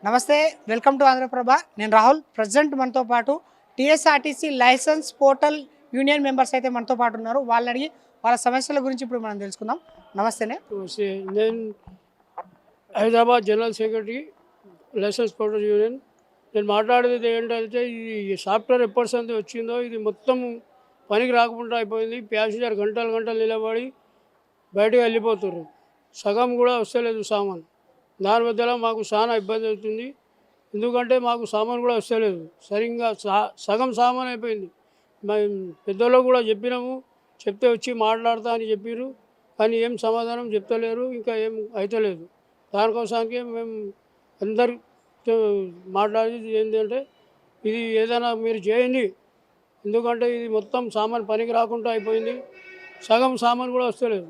నమస్తే, welcome to Andhraprabha. నేను Rahul. Present మనతో పాటు TSRTC licence portal union members అయితే మనతో పాటు ఉన్నారు. వాళ్ళని అడిగి వాళ్ళ సమస్యల గురించి ఇప్పుడు మనం తెలుసుకుందాం. నమస్తేనే. నేను Hyderabad general secretary licence portal union. నేను మాట్లాడేది ఏంటంటే ఈ సాఫ్ట్వేర్ ఎప్పటి వచ్చిందో ఇది మొత్తం పనికి రాకుండా అయిపోయింది. ప్యాసింజర్ గంటలు గంటలు నిలబడి బయటకు వెళ్ళిపోతున్నారు. సగం కూడా వస్తలేదు సామాన్. దాని మధ్యలో మాకు చాలా ఇబ్బంది అవుతుంది. ఎందుకంటే మాకు సామాన్ కూడా వస్తలేదు సరిగ్గా. సగం సామాన్ అయిపోయింది. మేము పెద్దోళ్ళు కూడా చెప్పినాము, చెప్తే వచ్చి మాట్లాడతా అని చెప్పారు, కానీ ఏం సమాధానం చెప్తలేరు, ఇంకా ఏం అవుతలేదు. దానికోసానికి మేము అందరు మాట్లాడేది ఏంటంటే ఇది ఏదైనా మీరు చేయండి, ఎందుకంటే ఇది మొత్తం సామాన్ పనికి రాకుండా అయిపోయింది. సగం సామాన్ కూడా వస్తలేదు.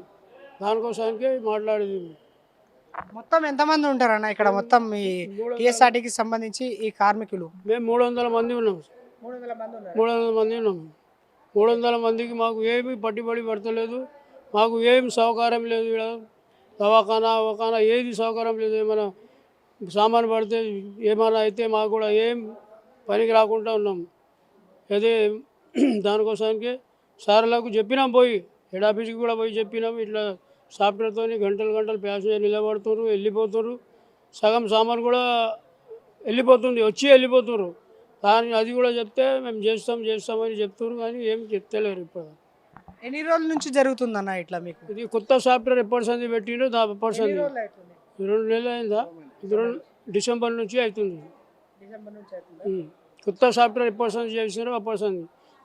దానికోసానికి మాట్లాడేది. మొత్తం ఎంతమంది ఉంటారన్న ఇక్కడ? మొత్తం ఈ టీఎస్ఆర్టీకి సంబంధించి ఈ కార్మికులు మేము 300 మంది ఉన్నాం. 300 మంది ఉన్నాము. 300 మందికి మాకు ఏమీ పట్టుబడి పడతలేదు. మాకు ఏం సౌకర్యం లేదు. ఇక్కడ దవాఖానా ఏది సౌకర్యం లేదు. ఏమైనా సామాన్ పడితే ఏమైనా అయితే మాకు కూడా ఏం పనికి రాకుండా ఉన్నాం. అదే దానికోసానికి సార్లకు చెప్పినాం, పోయి హెడ్ ఆఫీస్కి కూడా పోయి చెప్పినాం. ఇట్లా సాఫ్ట్వేర్తో గంటలు గంటలు ప్యాసింజర్ నిలబడుతున్నారు, వెళ్ళిపోతున్నారు. సగం సామాన్ కూడా వెళ్ళిపోతున్నారు. కానీ అది కూడా చెప్తే మేము చేస్తామని చెప్తున్నారు, కానీ ఏం చెప్తలేరు. ఇప్పుడు ఎన్ని రోజుల నుంచి జరుగుతుందన్న ఇట్లా మీకు? ఇది కొత్త సాఫ్ట్వేర్ ఎప్పటి పెట్టిండో ఎప్పటి 2 నెలలు అయిందా? ఇది డిసెంబర్ నుంచి అవుతుంది. కొత్త సాఫ్ట్వేర్ ఎప్పటి చేసినారో అప్పటి.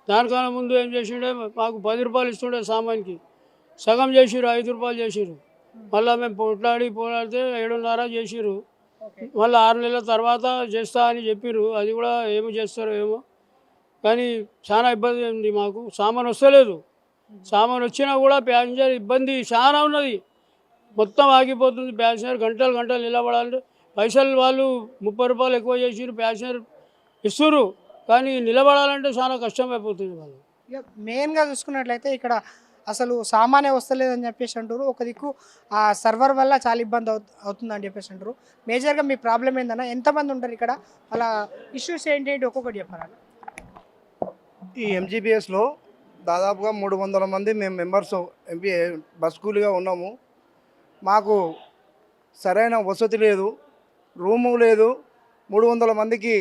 దానికన్నా ముందు ఏం చేసిండే, మాకు 10 రూపాయలు ఇస్తుండే సామాన్కి, సగం చేసిరు, 5 రూపాయలు చేసిరు. మళ్ళీ మేము పోరాడితే 7.5 చేసిరు. మళ్ళీ 6 నెలల తర్వాత చేస్తా అని చెప్పిరు. అది కూడా ఏమో చేస్తారో ఏమో, కానీ చాలా ఇబ్బంది ఉంది మాకు. సామాన్ వస్తలేదు. సామాన్ వచ్చినా కూడా ప్యాసింజర్ ఇబ్బంది చాలా ఉన్నది. మొత్తం ఆగిపోతుంది. ప్యాసింజర్ గంటలు గంటలు నిలబడాలంటే పైసలు వాళ్ళు 30 రూపాయలు ఎక్కువ చేసిరు, ప్యాసింజర్ ఇస్తున్నారు, కానీ నిలబడాలంటే చాలా కష్టం అయిపోతుంది వాళ్ళు. ఇక మెయిన్గా చూసుకున్నట్లయితే ఇక్కడ అసలు సామానే వస్తలేదని చెప్పేసి అంటారు. ఒక దిక్కు ఆ సర్వర్ వల్ల చాలా ఇబ్బంది అవుతుందని చెప్పేసి అంటారు. మేజర్గా మీ ప్రాబ్లం ఏందన్నా? ఎంతమంది ఉంటారు ఇక్కడ? అలా ఇష్యూస్ ఏంటి ఒక్కొక్కటి చెప్పారా? ఈ ఎంజీబీఎస్లో దాదాపుగా 300 మంది మేము మెంబర్స్ బస్ కూలీగా ఉన్నాము. మాకు సరైన వసతి లేదు, రూము లేదు. 300 మందికి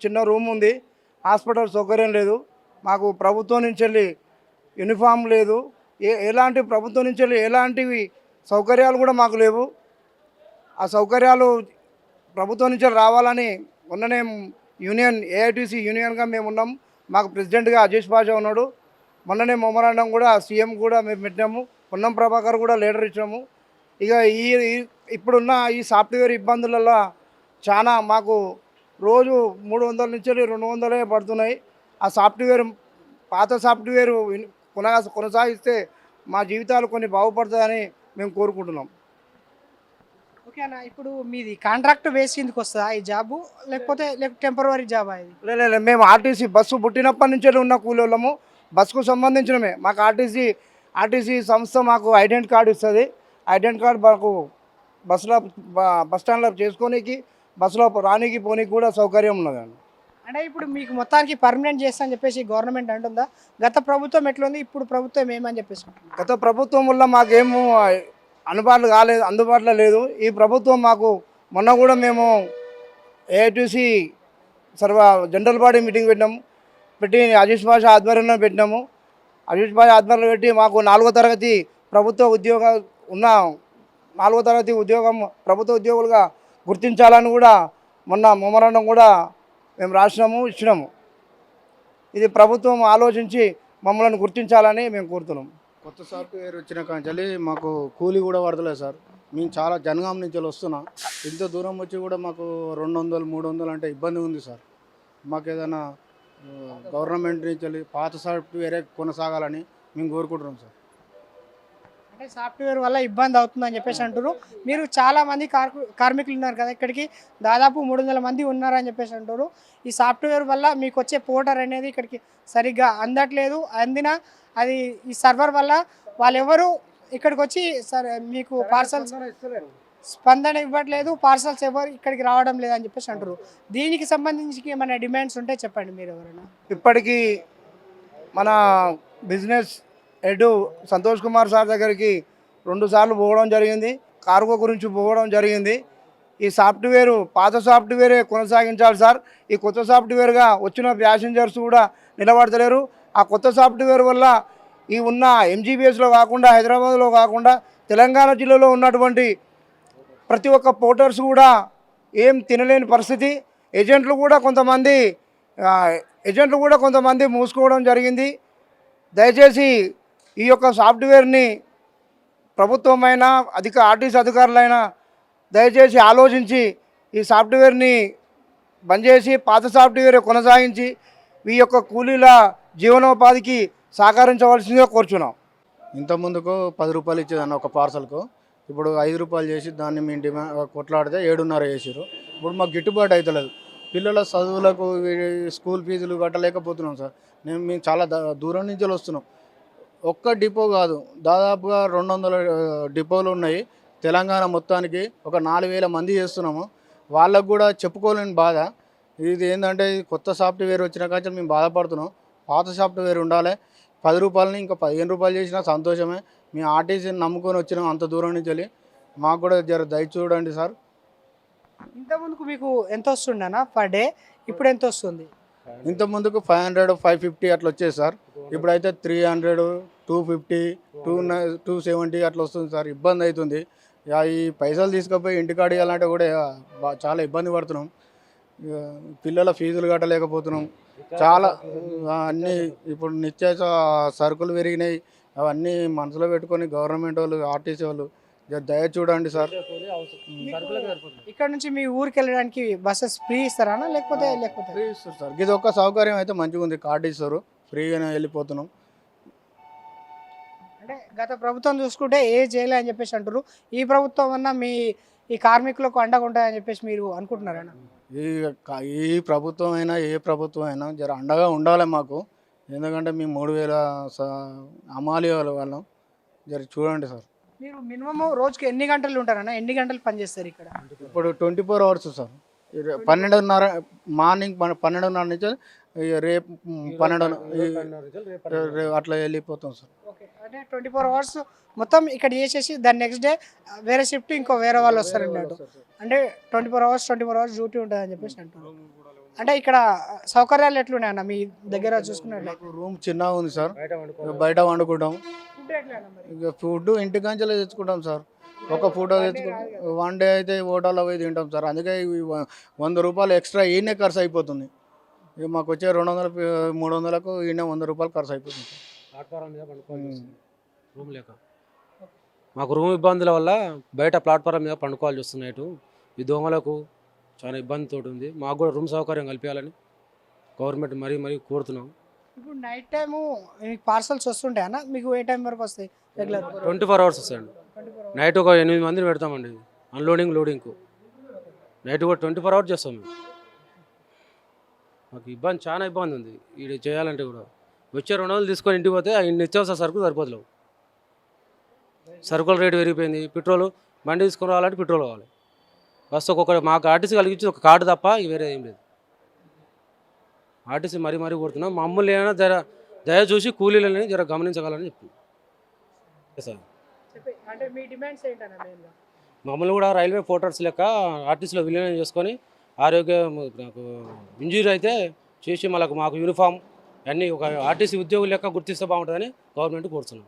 చిన్న రూమ్ ఉంది. హాస్పిటల్ సౌకర్యం లేదు. మాకు ప్రభుత్వం నుంచి వెళ్ళి యూనిఫామ్ లేదు. ఎలాంటి ప్రభుత్వం నుంచి వెళ్ళి ఎలాంటివి సౌకర్యాలు కూడా మాకు లేవు. ఆ సౌకర్యాలు ప్రభుత్వం నుంచి రావాలని మొన్ననే యూనియన్ ఏఐటీసీ యూనియన్గా మేము ఉన్నాం. మాకు ప్రెసిడెంట్గా అజీష్ బాషా ఉన్నాడు. మొన్ననే మెమోరాండం కూడా సీఎం కూడా మేము పెట్టినాము. పొన్నం ప్రభాకర్ కూడా లెటర్ ఇచ్చినాము. ఇక ఇప్పుడున్న ఈ సాఫ్ట్వేర్ ఇబ్బందులలో చాలా మాకు రోజు 300 నుంచి 200 పడుతున్నాయి. ఆ సాఫ్ట్వేర్ పాత సాఫ్ట్వేర్ కొనసాగిస్తే మా జీవితాలు కొన్ని బాగుపడతాయని మేము కోరుకుంటున్నాం. ఓకే అన్న, ఇప్పుడు మీది కాంట్రాక్ట్ బేస్ కిందకి వస్తుందా ఈ జాబు, లేకపోతే టెంపరరీ జాబా ఇది? లేదు, మేము ఆర్టీసీ బస్సు పుట్టినప్పటి నుంచి ఉన్న కూలీలము. బస్సుకు సంబంధించినమే. మాకు ఆర్టీసీ సంస్థ మాకు ఐడెంటిటీ కార్డు ఇస్తుంది. ఐడెంటిటీ కార్డు మాకు బస్ స్టాండ్లో చేసుకోనికి, బస్సులో రానికి పోనీకి కూడా సౌకర్యం ఉన్నదండి. అంటే ఇప్పుడు మీకు మొత్తానికి పర్మనెంట్ చేస్తా అని చెప్పేసి గవర్నమెంట్ అంటుందా? గత ప్రభుత్వం ఎట్లుంది, ఇప్పుడు ప్రభుత్వం ఏమని చెప్పేసి? గత ప్రభుత్వం వల్ల మాకేమో అందుబాటులో లేదు. ఈ ప్రభుత్వం మాకు మొన్న కూడా మేము ఏఐటీసీ జనరల్ బాడీ మీటింగ్ పెట్టి అజీష్ బాషా ఆధ్వర్యంలో పెట్టినాము. అజీష్ బాషా ఆధ్వర్యంలో పెట్టి మాకు 4వ తరగతి ప్రభుత్వ ఉద్యోగం ప్రభుత్వ ఉద్యోగులుగా గుర్తించాలని కూడా మొన్న మెమోరాండం కూడా మేము ఇచ్చినాము. ఇది ప్రభుత్వం ఆలోచించి మమ్మల్ని గుర్తించాలని మేము కోరుతున్నాం. కొత్త సాఫ్ట్వేర్ వచ్చిన కాంచెల్లి మాకు కూలీ కూడా పడతలేదు సార్. మేము చాలా జనగాం నుంచి వస్తున్నాం. ఇంత దూరం వచ్చి కూడా మాకు 200, 300 అంటే ఇబ్బంది ఉంది సార్. మాకు ఏదైనా గవర్నమెంట్ నుంచి పాత సాఫ్ట్వేరే కొనసాగాలని మేము కోరుకుంటున్నాం సార్. అంటే సాఫ్ట్వేర్ వల్ల ఇబ్బంది అవుతుందని చెప్పేసి అంటారు. మీరు చాలామంది కార్మికులు ఉన్నారు కదా ఇక్కడికి, దాదాపు 300 మంది ఉన్నారని చెప్పేసి అంటారు. ఈ సాఫ్ట్వేర్ వల్ల మీకు వచ్చే పోర్టర్ అనేది ఇక్కడికి సరిగ్గా అందట్లేదు. అందినా అది ఈ సర్వర్ వల్ల వాళ్ళెవరు ఇక్కడికి వచ్చి మీకు పార్సల్స్ స్పందన ఇవ్వట్లేదు, పార్సల్స్ ఎవరు ఇక్కడికి రావడం లేదని చెప్పేసి అంటారు. దీనికి సంబంధించి ఏమైనా డిమాండ్స్ ఉంటే చెప్పండి మీరు ఎవరైనా. ఇప్పటికీ మన business head Santosh Kumar sir దగ్గరికి 2 సార్లు పోవడం జరిగింది, కార్గో గురించి పోవడం జరిగింది. ఈ సాఫ్ట్వేరు పాత సాఫ్ట్వేరే కొనసాగించాలి సార్. ఈ కొత్త సాఫ్ట్వేర్గా వచ్చిన ప్యాసింజర్స్ కూడా నిలబడతలేరు. ఆ కొత్త సాఫ్ట్వేర్ వల్ల ఈ ఉన్న ఎంజీబీఎస్లో కాకుండా, హైదరాబాద్లో కాకుండా, తెలంగాణ జిల్లాలో ఉన్నటువంటి ప్రతి ఒక్క పోర్టర్స్ కూడా ఏం తినలేని పరిస్థితి. ఏజెంట్లు కూడా కొంతమంది మూసుకోవడం జరిగింది. దయచేసి ఈ యొక్క సాఫ్ట్వేర్ని ప్రభుత్వమైనా ఆర్టీసీ అధికారులైనా దయచేసి ఆలోచించి ఈ సాఫ్ట్వేర్ని బంద్ చేసి పాత సాఫ్ట్వేర్ కొనసాగించి ఈ యొక్క కూలీల జీవనోపాధికి సహకరించవలసిందిగా కోరుచున్నాం. ఇంతకుముందుకు 10 రూపాయలు ఇచ్చేదాన్ని ఒక పార్సల్కు, ఇప్పుడు 5 రూపాయలు చేసి దాన్ని మేము కొట్లాడితే 7.5 చేసారు. ఇప్పుడు మాకు గిట్టుబాటు అవుతలేదు. పిల్లల చదువులకు స్కూల్ ఫీజులు కట్టలేకపోతున్నాం సార్. మేము చాలా దూరం నుంచి వస్తున్నాం. ఒక్క డిపో కాదు, దాదాపుగా 200 డిపోలు ఉన్నాయి తెలంగాణ మొత్తానికి. ఒక 4,000 మంది చేస్తున్నాము. వాళ్ళకు కూడా చెప్పుకోలేని బాధ. ఇది ఏంటంటే కొత్త సాఫ్ట్వేర్ వచ్చిన కాంచి మేము బాధపడుతున్నాం. పాత సాఫ్ట్వేర్ ఉండాలి. 10 రూపాయలని ఇంకా 15 రూపాయలు చేసినా సంతోషమే. మేము ఆర్టీసీని నమ్ముకొని వచ్చినాం అంత దూరం నుంచి వెళ్ళి. మాకు కూడా జర దయ చూడండి సార్. ఇంతకుముందుకు మీకు ఎంత వస్తుండేనా పర్ డే, ఇప్పుడు ఎంత వస్తుంది? ఇంతకుముందుకు 500, 550 అట్లా వచ్చేది సార్. ఇప్పుడైతే 300, 250, 270 అట్లా వస్తుంది సార్. ఇబ్బంది అవుతుంది. ఈ పైసలు తీసుకుపోయి ఇంటికాడ ఇవ్వాలంటే కూడా చాలా ఇబ్బంది పడుతున్నాం. పిల్లల ఫీజులు కట్టలేకపోతున్నాం. చాలా అన్నీ ఇప్పుడు నిత్యావసర సరుకులు పెరిగినాయి. అవన్నీ మనసులో పెట్టుకొని గవర్నమెంట్ వాళ్ళు, ఆర్టీసీ వాళ్ళు దయ చూడండి సార్. ఇక్కడ నుంచి మీ ఊరికి వెళ్ళడానికి బస్సెస్ ఫ్రీ ఇస్తారా లేకపోతే ఫ్రీ ఇస్తారు సార్. ఇది ఒక్క సౌకర్యం అయితే మంచిగా ఉంది. కార్డు ఇస్తారు, ఫ్రీగానే వెళ్ళిపోతున్నాం. అంటే గత ప్రభుత్వం చూసుకుంటే ఏ చేయలే అని చెప్పేసి అంటారు. ఈ ప్రభుత్వం అన్నా ఈ కార్మికులకు అండగా ఉంటుందని చెప్పేసి మీరు అనుకుంటున్నారా? ఈ ప్రభుత్వం అయినా ఏ ప్రభుత్వం అయినా జర అండగా ఉండాలి మాకు. ఎందుకంటే మేము 3,000 అమాలి వాళ్ళం. జర చూడండి సార్. మీరు మినిమం రోజుకి ఎన్ని గంటలు ఉంటారన్నా? ఎన్ని గంటలు పనిచేస్తారు ఇక్కడ? ఇప్పుడు 24 అవర్స్ సార్. 12:30 మార్నింగ్ 12:30 నుంచి రేపు 12 అట్లా వెళ్ళిపోతాం సార్. ఓకే, అంటే 24 అవర్స్ మొత్తం ఇక్కడ చేసేసి దాని నెక్స్ట్ డే వేరే షిఫ్ట్ ఇంకో వేరే వాళ్ళు వస్తారు అన్నట్టు. అంటే 24 అవర్స్ డ్యూటీ ఉంటుంది అని చెప్పేసి అంటారు. అంటే ఇక్కడ సౌకర్యాలు ఎట్లున్నాయన్న మీ దగ్గర చూసుకున్నట్లయితే? రూమ్ చిన్నగా ఉంది సార్. బయట వండుకుంటాం. ఇక ఫుడ్ ఇంటికాంచెలే తెచ్చుకుంటాం సార్. ఒక ఫుడ్ తెచ్చుకుంటాం. 1 డే అయితే హోటల్లో పోయి తింటాం సార్. అందుకే 100 రూపాయలు ఎక్స్ట్రా ఈయనే ఖర్చు అయిపోతుంది. ఇక మాకు వచ్చే 200, 300కు ఈయన 100 రూపాయలు ఖర్చు అయిపోతుంది. ప్లాట్ఫారం మీద పండుకోవాలి, రూమ్ లేక మాకు రూమ్ ఇబ్బందుల వల్ల బయట ప్లాట్ఫారం మీద పండుకోవాల్సి వస్తున్నాయి. ఈ దోమలకు చాలా ఇబ్బందితో ఉంది. మాకు కూడా రూమ్ సౌకర్యం కల్పించాలని గవర్నమెంట్ మరీ కోరుతున్నాం. ఇప్పుడు నైట్ టైము పార్సల్స్ వస్తుంటాయి అన్న, మీకు ఏ టైం వరకు వస్తాయి? రెగ్యులర్ 24 అవర్స్ వస్తాయండి. నైట్ ఒక 8 మందిని పెడతామండి. లోడింగ్కు నైట్ కూడా 24 అవర్స్ చేస్తాం మేము. మాకు చాలా ఇబ్బంది ఉంది ఇది చేయాలంటే. కూడా వచ్చే 200 తీసుకొని ఇంటికి పోతే నిత్యావసర సరుకులు సరిపోతలేవు. సరుకుల రేటు పెరిగిపోయింది. పెట్రోల్ బండి తీసుకొని రావాలంటే పెట్రోల్ కావాలి. బస్ మాకు ఆర్టీసీ కలిగించి ఒక కార్డు తప్ప వేరే ఏం లేదు. ఆర్టీసీ మరీ కోరుతున్నాం. మమ్మల్ని ఏమైనా దయ చూసి కూలీలని జర గమనించగలని చెప్తున్నాం సార్. అంటే మీ డిమాండ్స్ ఏంటన్నా? మమ్మల్ని కూడా రైల్వే పోర్టర్స్ లెక్క ఆర్టీసీలో విలీనం చేసుకొని ఆరోగ్యం నాకు ఇంజూరీ అయితే చేసి మాకు యూనిఫామ్ అన్నీ ఒక ఆర్టీసీ ఉద్యోగులు లెక్క గుర్తిస్తే బాగుంటుందని గవర్నమెంట్ కోరుతున్నాం.